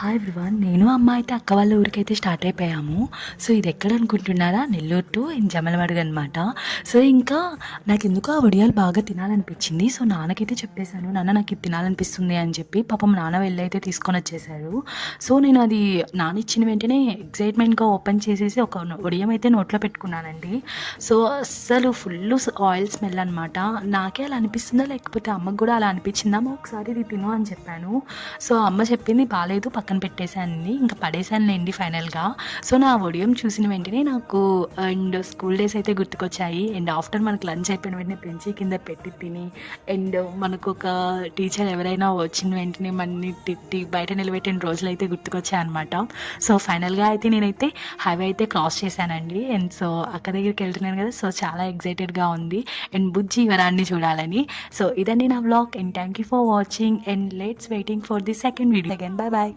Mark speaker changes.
Speaker 1: Hi everyone. నేను అమ్మ అయితే అక్క వాళ్ళ ఊరికైతే స్టార్ట్ అయిపోయాము. సో ఇది ఎక్కడ అనుకుంటున్నారా? నెల్లూరు టు జమలమడుగు అనమాట. సో ఇంకా నాకెందుకో ఆ వడియాలు బాగా తినాలనిపించింది. సో నాన్నకైతే చెప్పేశాను, నాన్న నాకు ఇది తినాలనిపిస్తుంది అని చెప్పి. పాపం నాన్న వెళ్ళి అయితే తీసుకొని వచ్చేసారు. సో నేను అది నాన్న ఇచ్చిన వెంటనే ఎక్సైట్మెంట్గా ఓపెన్ చేసేసి ఒక వడియం అయితే నోట్లో పెట్టుకున్నానండి. సో అస్సలు ఫుల్ ఆయిల్ స్మెల్ అనమాట. నాకే అలా అనిపిస్తుందా లేకపోతే అమ్మకు కూడా అలా అనిపించిందా? ఒకసారి ఇది తిను అని చెప్పాను. సో అమ్మ చెప్పింది బాలేదు, పక్కన పెట్టేశానండి. ఇంకా పడేశానులేండి ఫైనల్గా. సో నా వడియం చూసిన వెంటనే నాకు అండ్ స్కూల్ డేస్ అయితే గుర్తుకొచ్చాయి. అండ్ ఆఫ్టర్ మనకు లంచ్ అయిపోయిన వెంటనే బెంచ్ కింద పెట్టి తిని అండ్ మనకు ఒక టీచర్ ఎవరైనా వచ్చిన వెంటనే మనని తిట్టి బయట నిలబెట్టిన రోజులు అయితే గుర్తుకొచ్చాయి అనమాట. సో ఫైనల్గా అయితే నేనైతే హైవే అయితే క్రాస్ చేశానండి. అండ్ సో అక్క దగ్గరికి వెళ్తున్నాను కదా, సో చాలా ఎక్సైటెడ్గా ఉంది అండ్ బుజ్జి వరాన్ని చూడాలని. సో ఇదండి నా vlog and thank you for watching and let's waiting for the second video again. Bye bye.